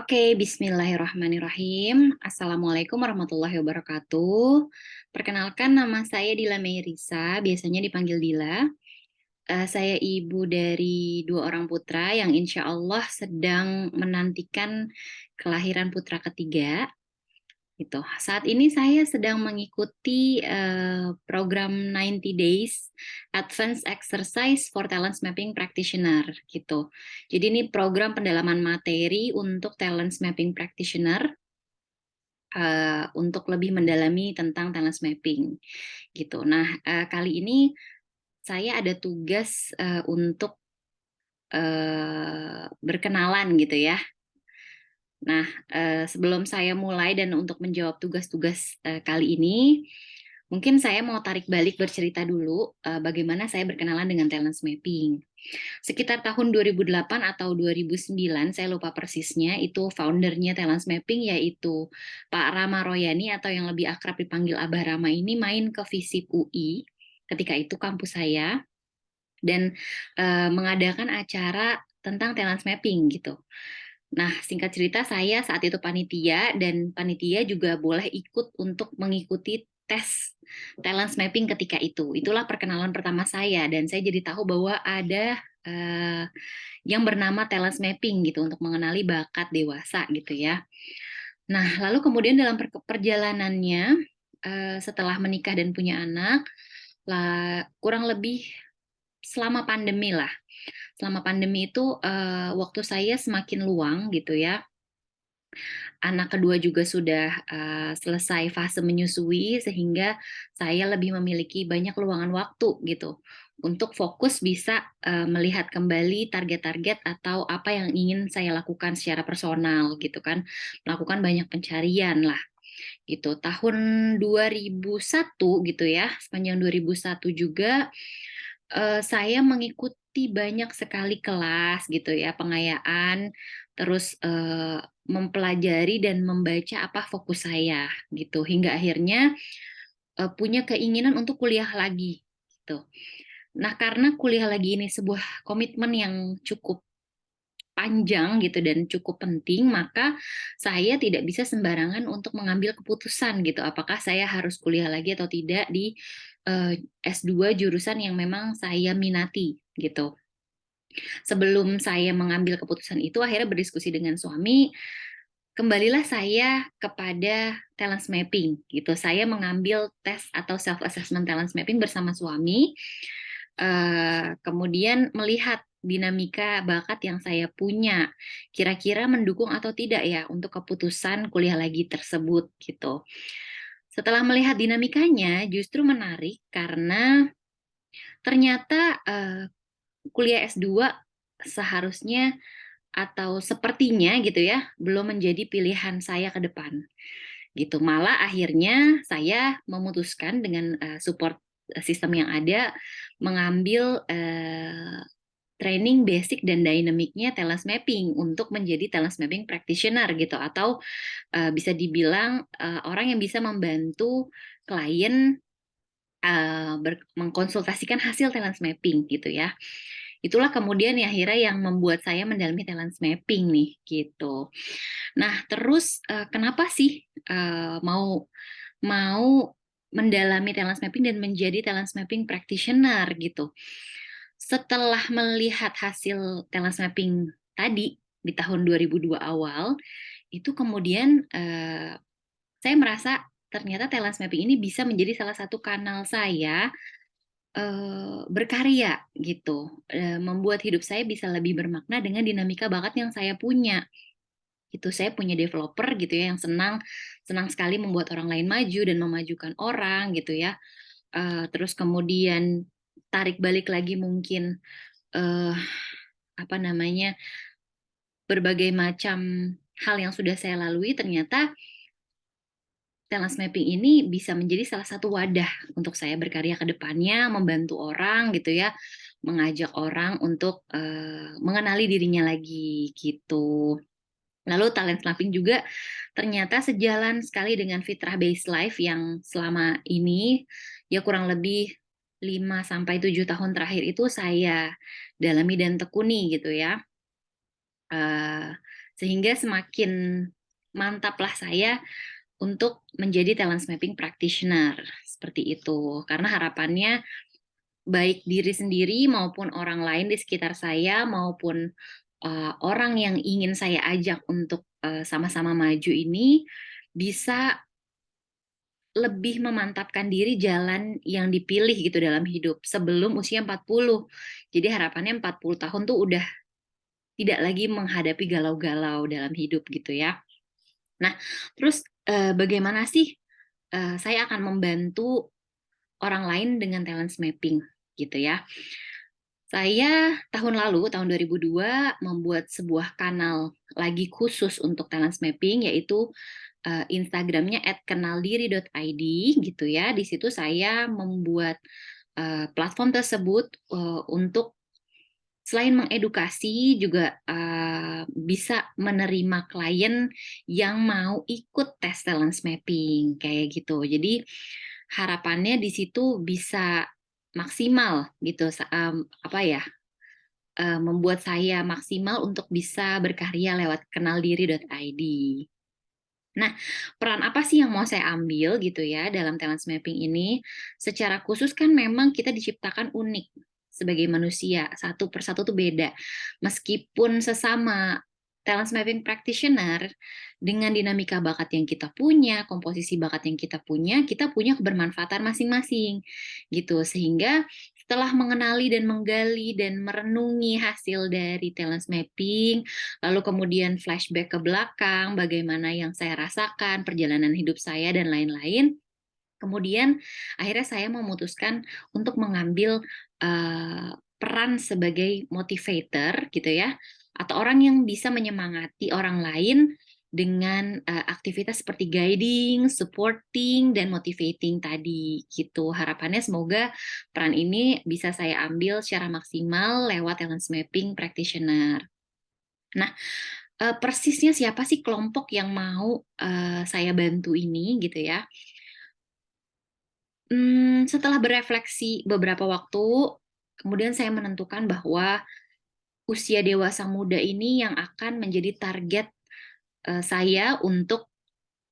Oke, bismillahirrahmanirrahim. Assalamualaikum warahmatullahi wabarakatuh. Perkenalkan, nama saya Dila Meirisa, biasanya dipanggil Dila. Saya ibu dari dua orang putra yang insya Allah sedang menantikan kelahiran putra ketiga. Gitu. Saat ini saya sedang mengikuti program 90 Days Advanced Exercise for Talent Mapping Practitioner gitu. Jadi ini program pendalaman materi untuk Talent Mapping Practitioner untuk lebih mendalami tentang talent mapping gitu. Nah, kali ini saya ada tugas untuk berkenalan gitu ya. Nah, sebelum saya mulai dan untuk menjawab tugas-tugas kali ini, mungkin saya mau tarik balik bercerita dulu bagaimana saya berkenalan dengan talent mapping. Sekitar tahun 2008 atau 2009, saya lupa persisnya, itu foundernya talent mapping yaitu Pak Rama Royani atau yang lebih akrab dipanggil Abah Rama ini main ke FISIP UI ketika itu kampus saya dan mengadakan acara tentang talent mapping gitu. Nah, singkat cerita saya saat itu panitia dan panitia juga boleh ikut untuk mengikuti tes talent mapping ketika itu. Itulah perkenalan pertama saya dan saya jadi tahu bahwa ada yang bernama talent mapping gitu untuk mengenali bakat dewasa gitu ya. Nah, lalu kemudian dalam perjalanannya setelah menikah dan punya anak, kurang lebih selama pandemi lah. Selama pandemi itu waktu saya semakin luang gitu ya. Anak kedua juga sudah selesai fase menyusui sehingga saya lebih memiliki banyak luangan waktu gitu untuk fokus bisa melihat kembali target-target atau apa yang ingin saya lakukan secara personal gitu kan. Melakukan banyak pencarian lah gitu. Tahun 2001 gitu ya, sepanjang 2001 juga saya mengikuti banyak sekali kelas gitu ya, pengayaan, terus mempelajari dan membaca apa fokus saya gitu, hingga akhirnya punya keinginan untuk kuliah lagi gitu. Nah, karena kuliah lagi ini sebuah komitmen yang cukup panjang gitu dan cukup penting, maka saya tidak bisa sembarangan untuk mengambil keputusan gitu, apakah saya harus kuliah lagi atau tidak di S2 jurusan yang memang saya minati gitu. Sebelum saya mengambil keputusan itu, akhirnya berdiskusi dengan suami, kembalilah saya kepada talent mapping gitu. Saya mengambil tes atau self assessment talent mapping bersama suami, kemudian melihat dinamika bakat yang saya punya, kira-kira mendukung atau tidak ya untuk keputusan kuliah lagi tersebut gitu. Setelah melihat dinamikanya, justru menarik karena ternyata kuliah S2 seharusnya atau sepertinya gitu ya, belum menjadi pilihan saya ke depan gitu. Malah akhirnya saya memutuskan dengan support sistem yang ada mengambil training basic dan dynamicnya talent mapping untuk menjadi talent mapping practitioner gitu, atau bisa dibilang orang yang bisa membantu klien mengkonsultasikan hasil talent mapping gitu ya. Itulah kemudian ya akhirnya yang membuat saya mendalami talent mapping nih gitu. Nah, terus kenapa sih mau mau mendalami talent mapping dan menjadi talent mapping practitioner gitu. Setelah melihat hasil talent mapping tadi di tahun 2002 awal, itu kemudian saya merasa ternyata talent mapping ini bisa menjadi salah satu kanal saya berkarya gitu, membuat hidup saya bisa lebih bermakna dengan dinamika bakat yang saya punya. Gitu, saya punya developer gitu ya yang senang senang sekali membuat orang lain maju dan memajukan orang gitu ya. Terus kemudian tarik balik lagi mungkin eh, apa namanya, berbagai macam hal yang sudah saya lalui, ternyata talent mapping ini bisa menjadi salah satu wadah untuk saya berkarya ke depannya, membantu orang gitu ya, mengajak orang untuk mengenali dirinya lagi gitu. Lalu talent mapping juga ternyata sejalan sekali dengan fitrah based life yang selama ini ya kurang lebih 5 sampai 7 tahun terakhir itu saya dalami dan tekuni gitu ya. Sehingga semakin mantaplah saya untuk menjadi talent mapping practitioner, seperti itu. Karena harapannya baik diri sendiri maupun orang lain di sekitar saya maupun orang yang ingin saya ajak untuk sama-sama maju ini bisa lebih memantapkan diri jalan yang dipilih gitu dalam hidup sebelum usia 40. Jadi harapannya 40 tahun tuh udah tidak lagi menghadapi galau-galau dalam hidup gitu ya. Nah, terus bagaimana sih saya akan membantu orang lain dengan talent mapping gitu ya. Saya tahun lalu, tahun 2002, membuat sebuah kanal lagi khusus untuk talent mapping, yaitu Instagramnya @kenaldiri.id gitu ya. Di situ saya membuat platform tersebut untuk selain mengedukasi juga bisa menerima klien yang mau ikut tes talent mapping kayak gitu. Jadi harapannya di situ bisa maksimal gitu, apa ya, membuat saya maksimal untuk bisa berkarya lewat kenaldiri.id. Nah, peran apa sih yang mau saya ambil gitu ya dalam talent mapping ini? Secara khusus kan memang kita diciptakan unik sebagai manusia, satu persatu tuh beda. Meskipun sesama talent mapping practitioner, dengan dinamika bakat yang kita punya, komposisi bakat yang kita punya kebermanfaatan masing-masing gitu. Sehingga setelah mengenali dan menggali dan merenungi hasil dari talent mapping, lalu kemudian flashback ke belakang, bagaimana yang saya rasakan, perjalanan hidup saya, dan lain-lain. Kemudian akhirnya saya memutuskan untuk mengambil peran sebagai motivator gitu ya, atau orang yang bisa menyemangati orang lain dengan aktivitas seperti guiding, supporting, dan motivating tadi gitu. Harapannya semoga peran ini bisa saya ambil secara maksimal lewat talent mapping practitioner. Nah, persisnya siapa sih kelompok yang mau saya bantu ini gitu ya. Setelah berefleksi beberapa waktu, kemudian saya menentukan bahwa usia dewasa muda ini yang akan menjadi target saya untuk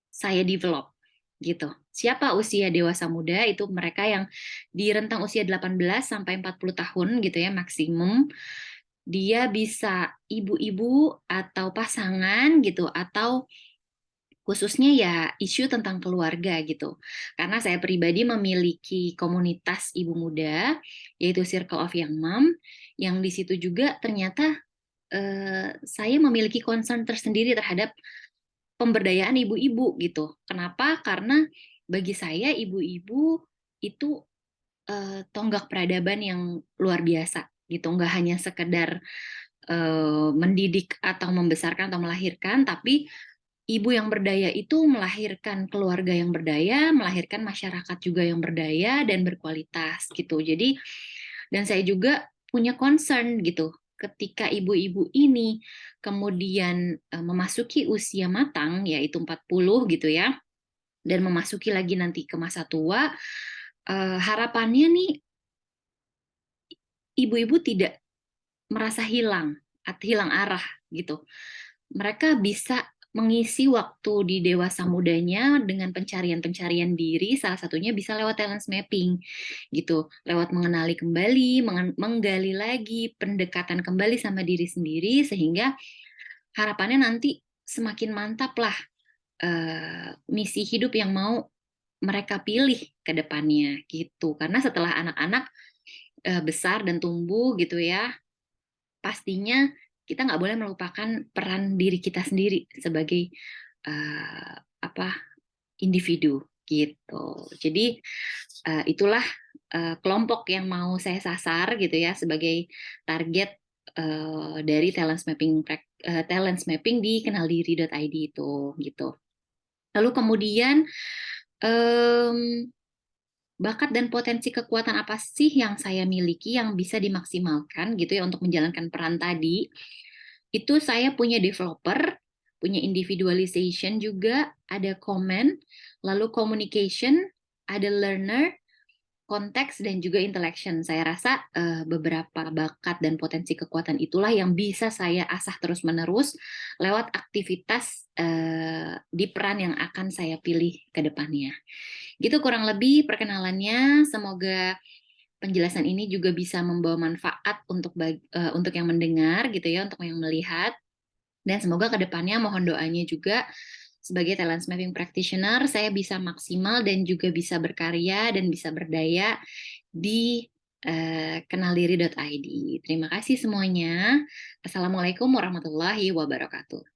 saya develop gitu. Siapa usia dewasa muda? Itu mereka yang di rentang usia 18 sampai 40 tahun gitu ya maksimum. Dia bisa ibu-ibu atau pasangan gitu, atau khususnya ya isu tentang keluarga gitu. Karena saya pribadi memiliki komunitas ibu muda, yaitu Circle of Young Mom, yang di situ juga ternyata saya memiliki concern tersendiri terhadap pemberdayaan ibu-ibu gitu. Kenapa? Karena bagi saya ibu-ibu itu tonggak peradaban yang luar biasa gitu. Nggak hanya sekedar mendidik atau membesarkan atau melahirkan, tapi ibu yang berdaya itu melahirkan keluarga yang berdaya, melahirkan masyarakat juga yang berdaya dan berkualitas gitu. Jadi, dan saya juga punya concern gitu, ketika ibu-ibu ini kemudian memasuki usia matang, yaitu 40 gitu ya, dan memasuki lagi nanti ke masa tua, harapannya nih ibu-ibu tidak merasa hilang atau hilang arah gitu. Mereka bisa mengisi waktu di dewasa mudanya dengan pencarian-pencarian diri, salah satunya bisa lewat talent mapping gitu, lewat mengenali kembali, menggali lagi, pendekatan kembali sama diri sendiri, sehingga harapannya nanti semakin mantap lah misi hidup yang mau mereka pilih ke depannya gitu. Karena setelah anak-anak besar dan tumbuh gitu ya, pastinya kita nggak boleh melupakan peran diri kita sendiri sebagai apa individu gitu. Jadi itulah kelompok yang mau saya sasar gitu ya sebagai target dari talent mapping di kenaldiri.id itu gitu. Lalu kemudian bakat dan potensi kekuatan apa sih yang saya miliki yang bisa dimaksimalkan gitu ya untuk menjalankan peran tadi? Itu saya punya developer, punya individualization juga, ada comment, lalu communication, ada learner, konteks dan juga intellection. Saya rasa beberapa bakat dan potensi kekuatan itulah yang bisa saya asah terus-menerus lewat aktivitas di peran yang akan saya pilih ke depannya. Gitu kurang lebih perkenalannya. Semoga penjelasan ini juga bisa membawa manfaat untuk yang mendengar gitu ya, untuk yang melihat. Dan semoga ke depannya mohon doanya juga sebagai talent mapping practitioner saya bisa maksimal dan juga bisa berkarya dan bisa berdaya di kenaldiri.id. Terima kasih semuanya. Assalamualaikum warahmatullahi wabarakatuh.